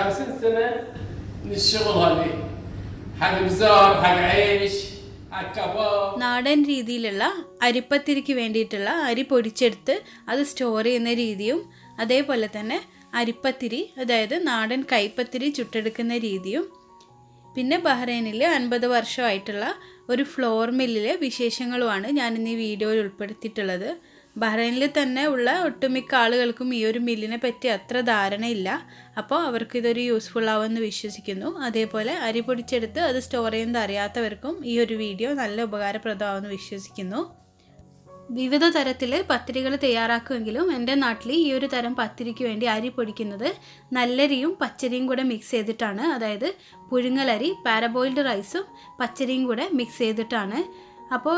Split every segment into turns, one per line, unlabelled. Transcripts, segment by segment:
50 سنة من الشغل هذه حق بزار حق عيش حق كباب.
നാടൻ രീതിയിലുള്ള അരിപ്പത്തിരിക്ക് വേണ്ടിയിട്ടുള്ള അരി പൊടിച്ചെടുത്ത് അത് സ്റ്റോർ ചെയ്യുന്ന രീതിയും അതേപോലെ തന്നെ അരിപ്പത്തിരി അതായത് നാടൻ കൈപ്പത്തിരി ചുട്ടെടുക്കുന്ന രീതിയും പിന്നെ ബഹ്റൈനിൽ 50 വർഷമായിട്ടുള്ള ഒരു ഫ്ലോർ മില്ലിലെ വിശേഷങ്ങളുമാണ് ഞാനിന്ന് ഈ വീഡിയോയിൽ ഉൾപ്പെടുത്തിയിട്ടുള്ളത്. ബഹ്റൈനിൽ തന്നെ ഉള്ള ഒട്ടുമിക്ക ആളുകൾക്കും ഈ ഒരു മില്ലിനെ പറ്റി അത്ര ധാരണയില്ല. അപ്പോൾ അവർക്കിതൊരു യൂസ്ഫുൾ ആവുമെന്ന് വിശ്വസിക്കുന്നു. അതേപോലെ അരി പൊടിച്ചെടുത്ത് അത് സ്റ്റോർ ചെയ്യുന്നത് അറിയാത്തവർക്കും ഈ ഒരു വീഡിയോ നല്ല ഉപകാരപ്രദമാവുമെന്ന് വിശ്വസിക്കുന്നു. വിവിധ തരത്തിൽ പത്തിരികൾ തയ്യാറാക്കുമെങ്കിലും എൻ്റെ നാട്ടിൽ ഈ ഒരു തരം പത്തിരിക്ക് വേണ്ടി അരി പൊടിക്കുന്നത് നല്ലരിയും പച്ചരിയും കൂടെ മിക്സ് ചെയ്തിട്ടാണ്. അതായത് പുഴുങ്ങലരി, പാരബോയിൽഡ് റൈസും പച്ചരിയും കൂടെ മിക്സ് ചെയ്തിട്ടാണ്. അപ്പോൾ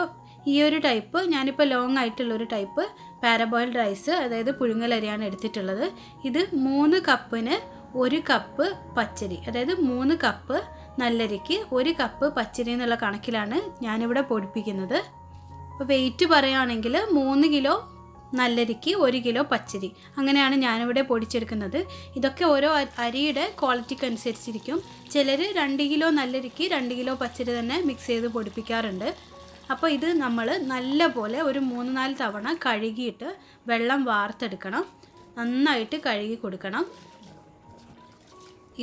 ഈ ഒരു ടൈപ്പ് ഞാനിപ്പോൾ ലോങ് ആയിട്ടുള്ളൊരു ടൈപ്പ് പാരബോയിൽഡ് റൈസ് അതായത് പുഴുങ്ങലരിയാണ് എടുത്തിട്ടുള്ളത്. ഇത് 3 കപ്പിന് 1 കപ്പ് പച്ചരി, അതായത് 3 കപ്പ് നല്ലരിക്ക് 1 കപ്പ് പച്ചരി എന്നുള്ള കണക്കിലാണ് ഞാനിവിടെ പൊടിപ്പിക്കുന്നത്. അപ്പോൾ വെയിറ്റ് പറയുകയാണെങ്കിൽ 3 കിലോ നല്ലരിക്ക് 1 കിലോ പച്ചരി, അങ്ങനെയാണ് ഞാനിവിടെ പൊടിച്ചെടുക്കുന്നത്. ഇതൊക്കെ ഓരോ അരിയുടെ ക്വാളിറ്റിക്ക് അനുസരിച്ചിരിക്കും. ചിലർ 2 കിലോ നല്ലരിക്ക് 2 കിലോ പച്ചരി തന്നെ മിക്സ് ചെയ്ത് പൊടിപ്പിക്കാറുണ്ട്. അപ്പോൾ ഇത് നമ്മൾ നല്ലപോലെ ഒരു 3-4 തവണ കഴുകിയിട്ട് വെള്ളം വാർത്തെടുക്കണം. നന്നായിട്ട് കഴുകി കൊടുക്കണം.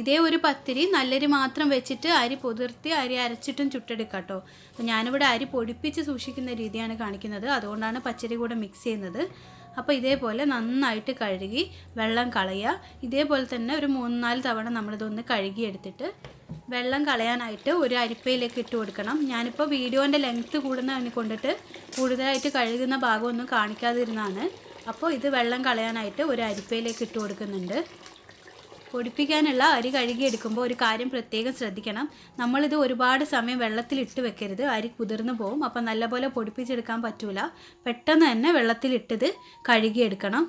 ഇതേ ഒരു പത്തിരി നല്ലരി മാത്രം വെച്ചിട്ട് അരി പൊതിർത്തി അരി അരച്ചിട്ടും ചുട്ടെടുക്കാം കേട്ടോ. അപ്പോൾ ഞാനിവിടെ അരി പൊടിപ്പിച്ച് സൂക്ഷിക്കുന്ന രീതിയാണ് കാണിക്കുന്നത്, അതുകൊണ്ടാണ് പച്ചരി കൂടെ മിക്സ് ചെയ്യുന്നത്. അപ്പോൾ ഇതേപോലെ നന്നായിട്ട് കഴുകി വെള്ളം കളയുക. ഇതേപോലെ തന്നെ ഒരു 3-4 തവണ നമ്മളിതൊന്ന് കഴുകിയെടുത്തിട്ട് വെള്ളം കളയാനായിട്ട് ഒരു അരിപ്പയിലേക്ക് ഇട്ട് കൊടുക്കണം. ഞാനിപ്പോൾ വീഡിയോൻ്റെ ലെങ്ത്ത് കൂടുന്നതിനെ കൊണ്ടിട്ട് കൂടുതലായിട്ട് കഴുകുന്ന ഭാഗമൊന്നും കാണിക്കാതിരുന്നതാണ്. അപ്പോൾ ഇത് വെള്ളം കളയാനായിട്ട് ഒരു അരിപ്പയിലേക്ക് ഇട്ട് കൊടുക്കുന്നുണ്ട്. പൊടിപ്പിക്കാനുള്ള അരി കഴുകിയെടുക്കുമ്പോൾ ഒരു കാര്യം പ്രത്യേകം ശ്രദ്ധിക്കണം. നമ്മളിത് ഒരുപാട് സമയം വെള്ളത്തിലിട്ട് വെക്കരുത്, അരി കുതിർന്നു പോകും. അപ്പം നല്ലപോലെ പൊടിപ്പിച്ചെടുക്കാൻ പറ്റില്ല. പെട്ടെന്ന് തന്നെ വെള്ളത്തിലിട്ടത് കഴുകിയെടുക്കണം.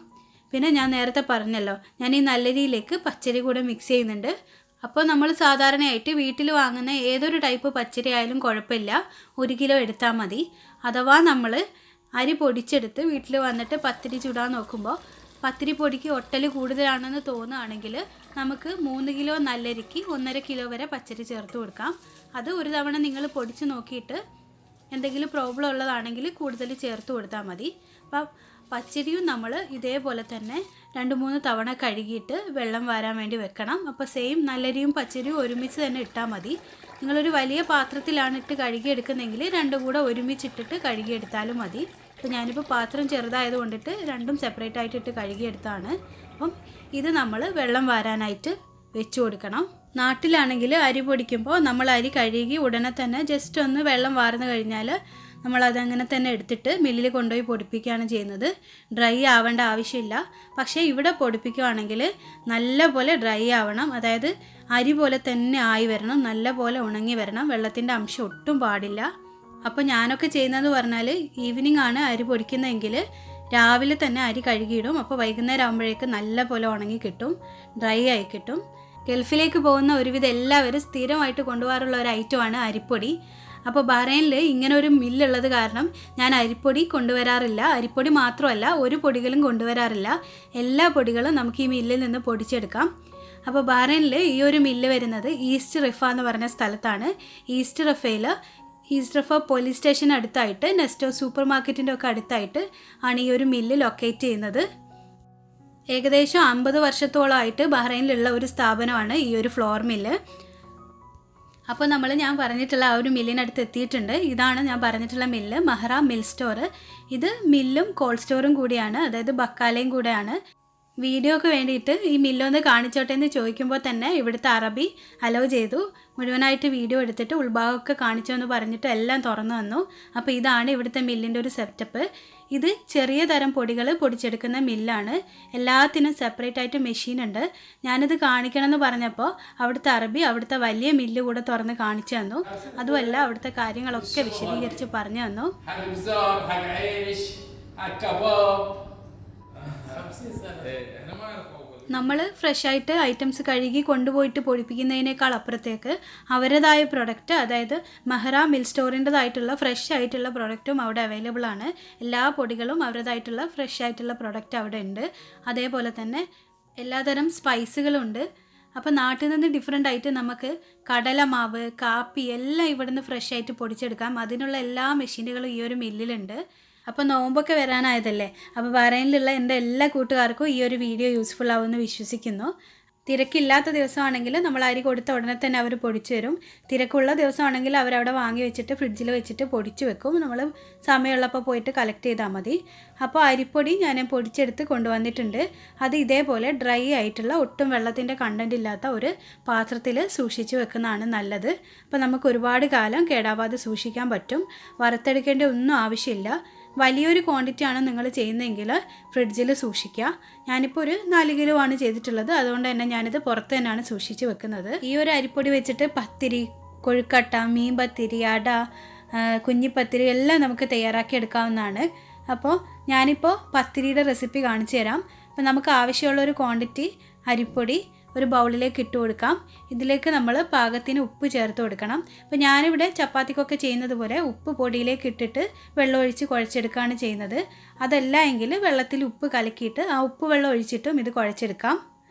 പിന്നെ ഞാൻ നേരത്തെ പറഞ്ഞല്ലോ, ഞാൻ ഈ നല്ലരിയിലേക്ക് പച്ചരി കൂടെ മിക്സ് ചെയ്യുന്നുണ്ട്. അപ്പോൾ നമ്മൾ സാധാരണയായിട്ട് വീട്ടിൽ വാങ്ങുന്ന ഏതൊരു ടൈപ്പ് പച്ചരി ആയാലും കുഴപ്പമില്ല, 1 കിലോ എടുത്താൽ മതി. അഥവാ നമ്മൾ അരി പൊടിച്ചെടുത്ത് വീട്ടിൽ വന്നിട്ട് പത്തിരി ചുടാൻ നോക്കുമ്പോൾ പത്തിരി പൊടിക്ക് ഒട്ടൽ കൂടുതലാണെന്ന് തോന്നുകയാണെങ്കിൽ നമുക്ക് 3 കിലോ നല്ലരിക്ക് 1.5 കിലോ വരെ പച്ചരി ചേർത്ത് കൊടുക്കാം. അത് ഒരു തവണ നിങ്ങൾ പൊടിച്ച് നോക്കിയിട്ട് എന്തെങ്കിലും പ്രോബ്ലം ഉള്ളതാണെങ്കിൽ കൂടുതൽ ചേർത്ത് കൊടുത്താൽ മതി. അപ്പം പച്ചരിയും നമ്മൾ ഇതേപോലെ തന്നെ 2-3 തവണ കഴുകിയിട്ട് വെള്ളം വാരാൻ വേണ്ടി വെക്കണം. അപ്പോൾ സെയിം നല്ലരിയും പച്ചരിയും ഒരുമിച്ച് തന്നെ ഇട്ടാൽ മതി. നിങ്ങളൊരു വലിയ പാത്രത്തിലാണ് ഇട്ട് കഴുകിയെടുക്കുന്നതെങ്കിൽ രണ്ടും കൂടെ ഒരുമിച്ചിട്ടിട്ട് കഴുകിയെടുത്താലും മതി. അപ്പോൾ ഞാനിപ്പോൾ പാത്രം ചെറുതായത് കൊണ്ടിട്ട് രണ്ടും സെപ്പറേറ്റ് ആയിട്ട് ഇട്ട് കഴുകിയെടുത്താണ്. അപ്പം ഇത് നമ്മൾ വെള്ളം വാരാനായിട്ട് വെച്ച് കൊടുക്കണം. നാട്ടിലാണെങ്കിൽ അരി പൊടിക്കുമ്പോൾ നമ്മൾ അരി കഴുകി ഉടനെ തന്നെ ജസ്റ്റ് ഒന്ന് വെള്ളം വാർന്നു കഴിഞ്ഞാൽ നമ്മളതങ്ങനെ തന്നെ എടുത്തിട്ട് മില്ലിൽ കൊണ്ടുപോയി പൊടിപ്പിക്കുകയാണ് ചെയ്യുന്നത്. ഡ്രൈ ആവേണ്ട ആവശ്യമില്ല. പക്ഷേ ഇവിടെ പൊടിപ്പിക്കുകയാണെങ്കിൽ നല്ല പോലെ ഡ്രൈ ആവണം. അതായത് അരി പോലെ തന്നെ ആയി വരണം, നല്ല പോലെ ഉണങ്ങി വരണം. വെള്ളത്തിൻ്റെ അംശം ഒട്ടും പാടില്ല. അപ്പോൾ ഞാനൊക്കെ ചെയ്യുന്നതെന്ന് പറഞ്ഞാൽ ഈവനിങ് ആണ് അരി പൊടിക്കുന്നതെങ്കിൽ രാവിലെ തന്നെ അരി കഴുകിയിടും. അപ്പോൾ വൈകുന്നേരം ആകുമ്പോഴേക്ക് നല്ല പോലെ ഉണങ്ങി കിട്ടും, ഡ്രൈ ആയി കിട്ടും. ഗൾഫിലേക്ക് പോകുന്ന ഒരുവിധം എല്ലാവരും സ്ഥിരമായിട്ട് കൊണ്ടുപോകാറുള്ള ഒരു ഐറ്റമാണ് അരിപ്പൊടി. അപ്പോൾ ബഹ്റൈനിൽ ഇങ്ങനെ ഒരു മില്ലുള്ളത് കാരണം ഞാൻ അരിപ്പൊടി കൊണ്ടുവരാറില്ല. അരിപ്പൊടി മാത്രമല്ല, ഒരു പൊടികളും കൊണ്ടുവരാറില്ല. എല്ലാ പൊടികളും നമുക്ക് ഈ മില്ലിൽ നിന്ന് പൊടിച്ചെടുക്കാം. അപ്പോൾ ബഹ്റൈനിൽ ഈ ഒരു മില്ല് വരുന്നത് ഈസ്റ്റ് റിഫ എന്ന് പറഞ്ഞ സ്ഥലത്താണ്. ഈസ്റ്റ് റിഫ പോലീസ് സ്റ്റേഷൻ അടുത്തായിട്ട് നെസ്റ്റോ സൂപ്പർ മാർക്കറ്റിൻ്റെ ഒക്കെ അടുത്തായിട്ട് ആണ് ഈ ഒരു മില്ല് ലൊക്കേറ്റ് ചെയ്യുന്നത്. ഏകദേശം 50 വർഷത്തോളമായിട്ട് ബഹ്റൈനിലുള്ള ഒരു സ്ഥാപനമാണ് ഈ ഒരു ഫ്ലോർ മില്ല്. അപ്പോൾ ഞാൻ പറഞ്ഞിട്ടുള്ള ആ ഒരു മില്ലിനടുത്ത് എത്തിയിട്ടുണ്ട്. ഇതാണ് ഞാൻ പറഞ്ഞിട്ടുള്ള മില്ല്, മഹ്റ മിൽ സ്റ്റോർ. ഇത് മില്ലും കോൾഡ് സ്റ്റോറും കൂടിയാണ്, അതായത് ബക്കാലയും കൂടെയാണ്. വീഡിയോക്ക് വേണ്ടിയിട്ട് ഈ മില്ലൊന്ന് കാണിച്ചോട്ടെ എന്ന് ചോദിക്കുമ്പോൾ തന്നെ ഇവിടുത്തെ അറബി അലോ ചെയ്തു. മുഴുവനായിട്ട് വീഡിയോ എടുത്തിട്ട് ഉൾഭാഗമൊക്കെ കാണിച്ചോ എന്ന് പറഞ്ഞിട്ട് എല്ലാം തുറന്നു വന്നു. അപ്പോൾ ഇതാണ് ഇവിടുത്തെ മില്ലിൻ്റെ ഒരു സെറ്റപ്പ്. ഇത് ചെറിയ തരം പൊടികൾ പൊടിച്ചെടുക്കുന്ന മില്ലാണ്. എല്ലാത്തിനും സെപ്പറേറ്റ് ആയിട്ട് മെഷീൻ ഉണ്ട്. ഞാനിത് കാണിക്കണമെന്ന് പറഞ്ഞപ്പോൾ അവിടുത്തെ അറബി അവിടുത്തെ വലിയ മില്ല് കൂടെ തുറന്ന് കാണിച്ചു തന്നു. അതുമല്ല അവിടുത്തെ കാര്യങ്ങളൊക്കെ വിശദീകരിച്ച് പറഞ്ഞു തന്നു. നമ്മൾ ഫ്രഷായിട്ട് ഐറ്റംസ് കഴുകി കൊണ്ടുപോയിട്ട് പൊടിപ്പിക്കുന്നതിനേക്കാൾ അപ്പുറത്തേക്ക് അവരുടേതായ പ്രൊഡക്റ്റ്, അതായത് മഹ്റ മിൽ സ്റ്റോറിൻ്റെതായിട്ടുള്ള ഫ്രഷ് ആയിട്ടുള്ള പ്രൊഡക്റ്റും അവിടെ അവൈലബിൾ ആണ്. എല്ലാ പൊടികളും അവരുടേതായിട്ടുള്ള ഫ്രഷ് ആയിട്ടുള്ള പ്രൊഡക്റ്റ് അവിടെ ഉണ്ട്. അതേപോലെ തന്നെ എല്ലാതരം സ്പൈസുകളുണ്ട്. അപ്പോൾ നാട്ടിൽ നിന്ന് ഡിഫറെൻ്റ് ആയിട്ട് നമുക്ക് കടലമാവ്, കാപ്പി എല്ലാം ഇവിടുന്ന് ഫ്രഷ് ആയിട്ട് പൊടിച്ചെടുക്കാം. അതിനുള്ള എല്ലാ മെഷീനുകളും ഈ ഒരു മില്ലിലുണ്ട്. അപ്പോൾ നോമ്പൊക്കെ വരാനായതല്ലേ, അപ്പോൾ ബഹ്റൈനിലുള്ള എൻ്റെ എല്ലാ കൂട്ടുകാർക്കും ഈ ഒരു വീഡിയോ യൂസ്ഫുൾ ആവുമെന്ന് വിശ്വസിക്കുന്നു. തിരക്കില്ലാത്ത ദിവസമാണെങ്കിൽ നമ്മൾ അരി കൊടുത്ത ഉടനെ തന്നെ അവർ പൊടിച്ചു തരും. തിരക്കുള്ള ദിവസമാണെങ്കിൽ അവരവിടെ വാങ്ങി വെച്ചിട്ട് ഫ്രിഡ്ജിൽ വെച്ചിട്ട് പൊടിച്ചു വെക്കും. നമ്മൾ സമയമുള്ളപ്പോൾ പോയിട്ട് കളക്ട് ചെയ്താൽ മതി. അപ്പോൾ അരിപ്പൊടി ഞാൻ പൊടിച്ചെടുത്ത് കൊണ്ടുവന്നിട്ടുണ്ട്. അത് ഇതേപോലെ ഡ്രൈ ആയിട്ടുള്ള ഒട്ടും വെള്ളത്തിൻ്റെ കണ്ടൻറ്റ് ഇല്ലാത്ത ഒരു പാത്രത്തിൽ സൂക്ഷിച്ച് വെക്കുന്നതാണ് നല്ലത്. അപ്പോൾ നമുക്ക് ഒരുപാട് കാലം കേടാവാതെ സൂക്ഷിക്കാൻ പറ്റും. വറുത്തെടുക്കേണ്ട ഒന്നും ആവശ്യമില്ല. വലിയൊരു ക്വാണ്ടിറ്റിയാണ് നിങ്ങൾ ചെയ്യുന്നതെങ്കിൽ ഫ്രിഡ്ജിൽ സൂക്ഷിക്കുക. ഞാനിപ്പോൾ ഒരു 4 കിലോ ആണ് ചെയ്തിട്ടുള്ളത്. അതുകൊണ്ട് തന്നെ ഞാനിത് പുറത്ത് തന്നെയാണ് സൂക്ഷിച്ച് വെക്കുന്നത്. ഈ ഒരു അരിപ്പൊടി വെച്ചിട്ട് പത്തിരി, കൊഴുക്കട്ട, മീൻ പത്തിരി, അട, കുഞ്ഞിപ്പത്തിരി എല്ലാം നമുക്ക് തയ്യാറാക്കി എടുക്കാവുന്നതാണ്. അപ്പോൾ ഞാനിപ്പോൾ പത്തിരിയുടെ റെസിപ്പി കാണിച്ചു തരാം. അപ്പോൾ നമുക്ക് ആവശ്യമുള്ളൊരു ക്വാണ്ടിറ്റി അരിപ്പൊടി ഒരു ബൗളിലേക്ക് ഇട്ട് കൊടുക്കാം. ഇതിലേക്ക് നമ്മൾ പാകത്തിന് ഉപ്പ് ചേർത്ത് കൊടുക്കണം. അപ്പോൾ ഞാനിവിടെ ചപ്പാത്തിക്കൊക്കെ ചെയ്യുന്നത് പോലെ ഉപ്പ് പൊടിയിലേക്ക് ഇട്ടിട്ട് വെള്ളമൊഴിച്ച് കുഴച്ചെടുക്കുകയാണ് ചെയ്യുന്നത്. അതല്ല എങ്കിൽ വെള്ളത്തിൽ ഉപ്പ് കലക്കിയിട്ട് ആ ഉപ്പ് വെള്ളം ഒഴിച്ചിട്ടും ഇത് കുഴച്ചെടുക്കാം.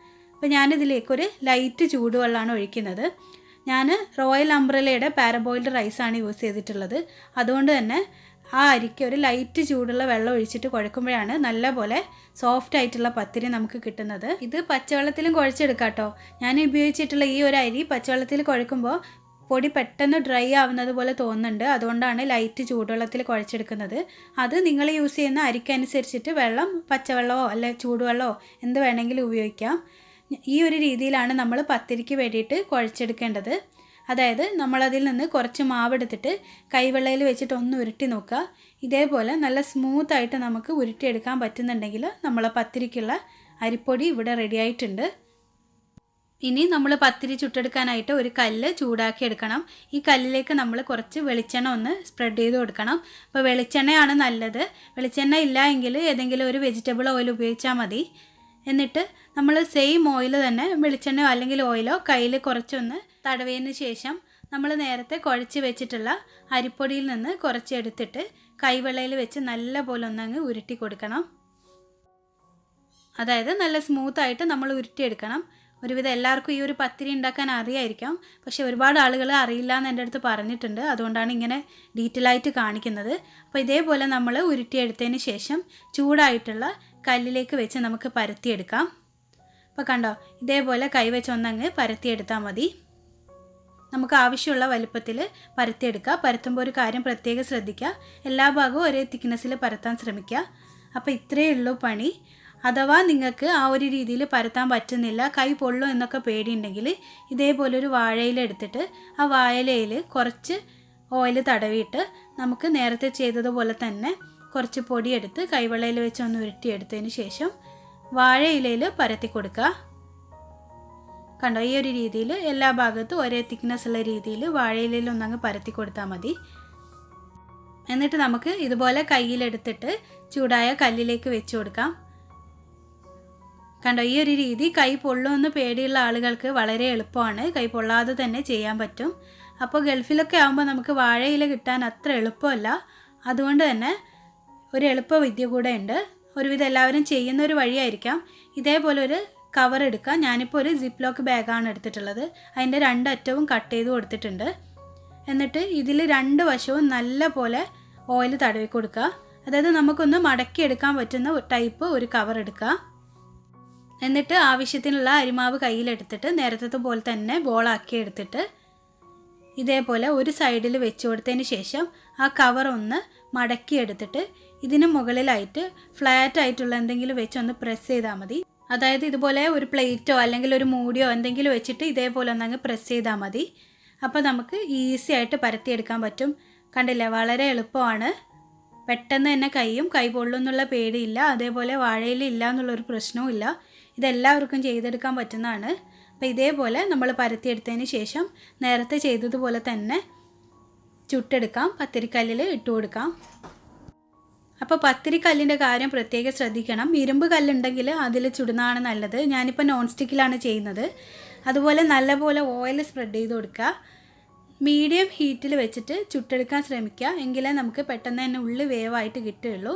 അപ്പോൾ ഞാനിതിലേക്കൊരു ലൈറ്റ് ചൂടുവെള്ളമാണ് ഒഴിക്കുന്നത്. ഞാൻ റോയൽ അംബ്രലയുടെ പാരബോയിൽഡ് റൈസാണ് യൂസ് ചെയ്തിട്ടുള്ളത്. അതുകൊണ്ട് തന്നെ ആ അരിക്ക് ഒരു ലൈറ്റ് ചൂടുള്ള വെള്ളം ഒഴിച്ചിട്ട് കുഴക്കുമ്പോഴാണ് നല്ലപോലെ സോഫ്റ്റ് ആയിട്ടുള്ള പത്തിരി നമുക്ക് കിട്ടുന്നത്. ഇത് പച്ചവെള്ളത്തിലും കുഴച്ചെടുക്കാം കേട്ടോ. ഞാൻ ഉപയോഗിച്ചിട്ടുള്ള ഈ ഒരു അരി പച്ചവെള്ളത്തിൽ കുഴക്കുമ്പോൾ പൊടി പെട്ടെന്ന് ഡ്രൈ ആവുന്നത് പോലെ തോന്നുന്നുണ്ട്. അതുകൊണ്ടാണ് ലൈറ്റ് ചൂടുവെള്ളത്തിൽ കുഴച്ചെടുക്കുന്നത്. അത് നിങ്ങൾ യൂസ് ചെയ്യുന്ന അരിക്കനുസരിച്ചിട്ട് വെള്ളം പച്ചവെള്ളമോ അല്ലെ ചൂടുവെള്ളമോ എന്ത് വേണമെങ്കിലും ഉപയോഗിക്കാം. ഈ ഒരു രീതിയിലാണ് നമ്മൾ പത്തിരിക്ക് വേണ്ടിയിട്ട് കുഴച്ചെടുക്കേണ്ടത്. അതായത് നമ്മളതിൽ നിന്ന് കുറച്ച് മാവെടുത്തിട്ട് കൈവെള്ളയിൽ വെച്ചിട്ട് ഒന്ന് ഉരുട്ടി നോക്കുക. ഇതേപോലെ നല്ല സ്മൂത്തായിട്ട് നമുക്ക് ഉരുട്ടിയെടുക്കാൻ പറ്റുന്നുണ്ടെങ്കിൽ നമ്മളെ പത്തിരിക്കുള്ള അരിപ്പൊടി ഇവിടെ റെഡി ആയിട്ടുണ്ട്. ഇനി നമ്മൾ പത്തിരി ചുട്ടെടുക്കാനായിട്ട് ഒരു കല്ല് ചൂടാക്കി എടുക്കണം. ഈ കല്ലിലേക്ക് നമ്മൾ കുറച്ച് വെളിച്ചെണ്ണ ഒന്ന് സ്പ്രെഡ് ചെയ്ത് കൊടുക്കണം. അപ്പോൾ വെളിച്ചെണ്ണയാണ് നല്ലത്. വെളിച്ചെണ്ണ ഇല്ല എങ്കിൽ ഏതെങ്കിലും ഒരു വെജിറ്റബിൾ ഓയിൽ ഉപയോഗിച്ചാൽ മതി. എന്നിട്ട് നമ്മൾ സെയിം ഓയിൽ തന്നെ വെളിച്ചെണ്ണയോ അല്ലെങ്കിൽ ഓയിലോ കയ്യിൽ കുറച്ചൊന്ന് തടവിയതിന് ശേഷം നമ്മൾ നേരത്തെ കുഴച്ച് വെച്ചിട്ടുള്ള അരിപ്പൊടിയിൽ നിന്ന് കുറച്ച് എടുത്തിട്ട് കൈവെള്ളയിൽ വെച്ച് നല്ല പോലെ ഒന്നങ്ങ് ഉരുട്ടി കൊടുക്കണം. അതായത് നല്ല സ്മൂത്തായിട്ട് നമ്മൾ ഉരുട്ടിയെടുക്കണം. ഒരുവിധം എല്ലാവർക്കും ഈ ഒരു പത്തിരി ഉണ്ടാക്കാൻ അറിയായിരിക്കാം. പക്ഷേ ഒരുപാട് ആളുകൾ അറിയില്ല എന്ന് എൻ്റെ അടുത്ത് പറഞ്ഞിട്ടുണ്ട്. അതുകൊണ്ടാണ് ഇങ്ങനെ ഡീറ്റെയിൽ ആയിട്ട് കാണിക്കുന്നത്. അപ്പോൾ ഇതേപോലെ നമ്മൾ ഉരുട്ടിയെടുത്തതിന് ശേഷം ചൂടായിട്ടുള്ള കല്ലിലേക്ക് വെച്ച് നമുക്ക് പരത്തിയെടുക്കാം. അപ്പോൾ കണ്ടോ, ഇതേപോലെ കൈവച്ച് ഒന്നങ്ങ് പരത്തിയെടുത്താൽ മതി. നമുക്ക് ആവശ്യമുള്ള വലുപ്പത്തിൽ പരത്തിയെടുക്കുക. പരത്തുമ്പോൾ ഒരു കാര്യം പ്രത്യേകം ശ്രദ്ധിക്കുക, എല്ലാ ഭാഗവും ഒരേ തിക്നെസ്സിൽ പരത്താൻ ശ്രമിക്കുക. അപ്പോൾ ഇത്രയേ ഉള്ളൂ പണി. അഥവാ നിങ്ങൾക്ക് ആ ഒരു രീതിയിൽ പരത്താൻ പറ്റുന്നില്ല, കൈ പൊള്ളും എന്നൊക്കെ പേടിയുണ്ടെങ്കിൽ ഇതേപോലെ ഒരു വാഴയില എടുത്തിട്ട് ആ വാഴയിലയിൽ കുറച്ച് ഓയിൽ തടവിയിട്ട് നമുക്ക് നേരത്തെ ചെയ്തതുപോലെ തന്നെ കുറച്ച് പൊടിയെടുത്ത് കൈവെള്ളയിൽ വെച്ച് ഒന്ന് ഉരുട്ടിയെടുത്തതിന് ശേഷം വാഴയിലയിൽ പരത്തി കൊടുക്കുക. കണ്ടോ, ഈ ഒരു രീതിയിൽ എല്ലാ ഭാഗത്തും ഒരേ തിക്നെസ് ഉള്ള രീതിയിൽ വാഴയിലയിൽ ഒന്നങ്ങ് പരത്തി കൊടുത്താൽ മതി. എന്നിട്ട് നമുക്ക് ഇതുപോലെ കയ്യിലെടുത്തിട്ട് ചൂടായ കല്ലിലേക്ക് വെച്ച് കൊടുക്കാം. കണ്ടോ, ഈ ഒരു രീതി കൈ പൊള്ളുമെന്ന് പേടിയുള്ള ആളുകൾക്ക് വളരെ എളുപ്പമാണ്. കൈ പൊള്ളാതെ തന്നെ ചെയ്യാൻ പറ്റും. അപ്പോൾ ഗൾഫിലൊക്കെ ആകുമ്പോൾ നമുക്ക് വാഴയില കിട്ടാൻ അത്ര എളുപ്പമല്ല. അതുകൊണ്ട് തന്നെ ഒരു എളുപ്പ വിദ്യ കൂടെ ഉണ്ട്. ഒരുവിധം എല്ലാവരും ചെയ്യുന്ന ഒരു വഴിയായിരിക്കാം. ഇതേപോലെ ഒരു കവർ എടുക്കുക. ഞാനിപ്പോൾ ഒരു സിപ്പ് ലോക്ക് ബാഗാണ് എടുത്തിട്ടുള്ളത്. അതിൻ്റെ 2 അറ്റവും കട്ട് ചെയ്ത് കൊടുത്തിട്ടുണ്ട്. എന്നിട്ട് ഇതിൽ 2 വശവും നല്ല പോലെ ഓയിൽ തടവി കൊടുക്കുക. അതായത് നമുക്കൊന്ന് മടക്കിയെടുക്കാൻ പറ്റുന്ന ടൈപ്പ് ഒരു കവർ എടുക്കുക. എന്നിട്ട് ആവശ്യത്തിനുള്ള അരിമാവ് കയ്യിലെടുത്തിട്ട് നേരത്തെ പോലെ തന്നെ ബോളാക്കി എടുത്തിട്ട് ഇതേപോലെ ഒരു സൈഡിൽ വെച്ച് കൊടുത്തതിന് ശേഷം ആ കവർ ഒന്ന് മടക്കിയെടുത്തിട്ട് ഇതിന് മുകളിലായിട്ട് ഫ്ലാറ്റ് ആയിട്ടുള്ള എന്തെങ്കിലും വെച്ചൊന്ന് പ്രസ് ചെയ്താൽ മതി. അതായത് ഇതുപോലെ ഒരു പ്ലേറ്റോ അല്ലെങ്കിൽ ഒരു മൂടിയോ എന്തെങ്കിലും വെച്ചിട്ട് ഇതേപോലെ ഒന്നങ്ങ് പ്രസ് ചെയ്താൽ മതി. അപ്പോൾ നമുക്ക് ഈസി ആയിട്ട് പരത്തിയെടുക്കാൻ പറ്റും. കണ്ടില്ലേ, വളരെ എളുപ്പമാണ്. പെട്ടെന്ന് തന്നെ കൈ പൊള്ളുന്നുള്ള പേടിയില്ല. അതേപോലെ വാഴയില ഇല്ല എന്നുള്ളൊരു പ്രശ്നവും ഇല്ല. ഇതെല്ലാവർക്കും ചെയ്തെടുക്കാൻ പറ്റുന്നതാണ്. അപ്പോൾ ഇതേപോലെ നമ്മൾ പരത്തിയെടുത്തതിന് ശേഷം നേരത്തെ ചെയ്തതുപോലെ തന്നെ ചുട്ടെടുക്കാം. പത്തിരിക്കല്ലിൽ ഇട്ട് കൊടുക്കാം. അപ്പോൾ പത്തിരിക്കല്ലിൻ്റെ കാര്യം പ്രത്യേകം ശ്രദ്ധിക്കണം. ഇരുമ്പ് കല്ലുണ്ടെങ്കിൽ അതിൽ ചുടുന്നതാണ് നല്ലത്. ഞാനിപ്പോൾ നോൺ സ്റ്റിക്കിലാണ് ചെയ്യുന്നത്. അതുപോലെ നല്ലപോലെ ഓയിൽ സ്പ്രെഡ് ചെയ്ത് കൊടുക്കുക. മീഡിയം ഹീറ്റിൽ വെച്ചിട്ട് ചുട്ടെടുക്കാൻ ശ്രമിക്കുക. എങ്കിലേ നമുക്ക് പെട്ടെന്ന് തന്നെ ഉള്ളി വേവായിട്ട് കിട്ടുകയുള്ളൂ.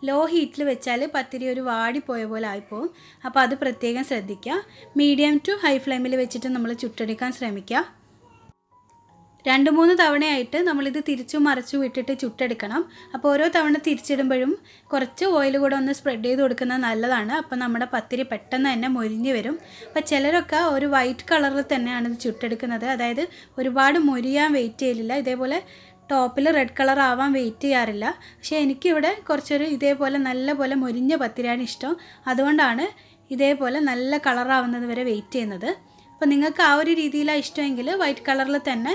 ലോ ഹീറ്റിൽ വെച്ചാൽ പത്തിരി ഒരു വാടിപ്പോയ പോലെ ആയിപ്പോവും. അപ്പോൾ അത് പ്രത്യേകം ശ്രദ്ധിക്കുക. മീഡിയം ടു ഹൈ ഫ്ലെയിമിൽ വെച്ചിട്ട് നമ്മൾ ചുട്ടെടുക്കാൻ ശ്രമിക്കുക. 2-3 തവണയായിട്ട് നമ്മളിത് തിരിച്ചും മറിച്ചും ഇട്ടിട്ട് ചുട്ടെടുക്കണം. അപ്പോൾ ഓരോ തവണ തിരിച്ചിടുമ്പോഴും കുറച്ച് ഓയിൽ കൂടെ ഒന്ന് സ്പ്രെഡ് ചെയ്ത് കൊടുക്കുന്നത് നല്ലതാണ്. അപ്പോൾ നമ്മുടെ പത്തിരി പെട്ടെന്ന് തന്നെ മൊരിഞ്ഞ് വരും. അപ്പോൾ ചിലരൊക്കെ ഒരു വൈറ്റ് കളറിൽ തന്നെയാണ് ഇത് ചുട്ടെടുക്കുന്നത്. അതായത് ഒരുപാട് മൊരിയാൻ വെയിറ്റ് ചെയ്യില്ല. ഇതേപോലെ ടോപ്പിൽ റെഡ് കളർ ആവാൻ വെയിറ്റ് ചെയ്യാറില്ല. പക്ഷേ എനിക്കിവിടെ കുറച്ചൊരു ഇതേപോലെ നല്ല പോലെ മൊരിഞ്ഞ പത്തിരിയാണ് ഇഷ്ടം. അതുകൊണ്ടാണ് ഇതേപോലെ നല്ല കളറാവുന്നത് വരെ വെയിറ്റ് ചെയ്യുന്നത്. അപ്പോൾ നിങ്ങൾക്ക് ആ ഒരു രീതിയിലാണ് ഇഷ്ടമെങ്കിൽ വൈറ്റ് കളറിൽ തന്നെ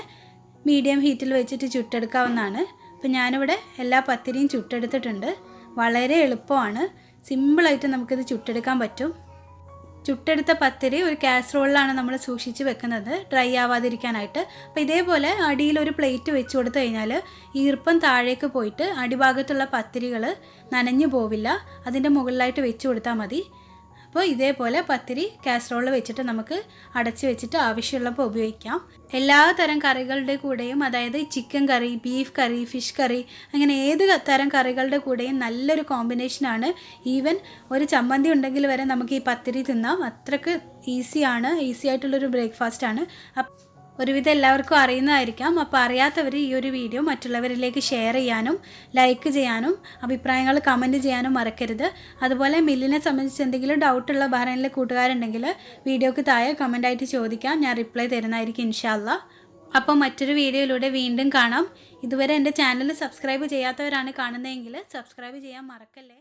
മീഡിയം ഹീറ്റിൽ വെച്ചിട്ട് ചുട്ടെടുക്കാവുന്നതാണ്. അപ്പോൾ ഞാനിവിടെ എല്ലാ പത്തിരിയും ചുട്ടെടുത്തിട്ടുണ്ട്. വളരെ എളുപ്പമാണ്. സിമ്പിളായിട്ട് നമുക്കിത് ചുട്ടെടുക്കാൻ പറ്റും. ചുട്ടെടുത്ത പത്തിരി ഒരു കാസറോളിലാണ് നമ്മൾ സൂക്ഷിച്ച് വെക്കുന്നത്, ഡ്രൈ ആവാതിരിക്കാനായിട്ട്. അപ്പോൾ ഇതേപോലെ അടിയിൽ ഒരു പ്ലേറ്റ് വെച്ച് കൊടുത്തു കഴിഞ്ഞാൽ ഈർപ്പം താഴേക്ക് പോയിട്ട് അടിഭാഗത്തുള്ള പത്തിരികൾ നനഞ്ഞു പോവില്ല. അതിൻ്റെ മുകളിലായിട്ട് വെച്ച് കൊടുത്താൽ മതി. അപ്പോൾ ഇതേപോലെ പത്തിരി കാസറോളിൽ വെച്ചിട്ട് നമുക്ക് അടച്ച് വെച്ചിട്ട് ആവശ്യമുള്ളപ്പോൾ ഉപയോഗിക്കാം. എല്ലാ തരം കറികളുടെ കൂടെയും, അതായത് ചിക്കൻ കറി, ബീഫ് കറി, ഫിഷ് കറി, അങ്ങനെ ഏത് തരം കറികളുടെ കൂടെയും നല്ലൊരു കോമ്പിനേഷനാണ്. ഈവൻ ഒരു ചമ്മന്തി ഉണ്ടെങ്കിൽ വരെ നമുക്ക് ഈ പത്തിരി തിന്നാം. അത്രയ്ക്ക് ഈസി ആയിട്ടുള്ളൊരു ബ്രേക്ക്ഫാസ്റ്റാണ്. ഒരുവിധം എല്ലാവർക്കും അറിയുന്നതായിരിക്കാം. അപ്പോൾ അറിയാത്തവർ ഈ ഒരു വീഡിയോ മറ്റുള്ളവരിലേക്ക് ഷെയർ ചെയ്യാനും ലൈക്ക് ചെയ്യാനും അഭിപ്രായങ്ങൾ കമൻറ്റ് ചെയ്യാനും മറക്കരുത്. അതുപോലെ മില്ലിനെ സംബന്ധിച്ച് എന്തെങ്കിലും ഡൗട്ടുള്ള ബഹ്റൈനിലെ കൂട്ടുകാരുണ്ടെങ്കിൽ വീഡിയോക്ക് താഴെ കമൻ്റായിട്ട് ചോദിക്കാം. ഞാൻ റിപ്ലൈ തരുന്നതായിരിക്കും ഇൻഷാ അല്ലാഹ്. അപ്പോൾ മറ്റൊരു വീഡിയോയിലൂടെ വീണ്ടും കാണാം. ഇതുവരെ എൻ്റെ ചാനൽ സബ്സ്ക്രൈബ് ചെയ്യാത്തവരാണ് കാണുന്നതെങ്കിൽ സബ്സ്ക്രൈബ് ചെയ്യാൻ മറക്കല്ലേ.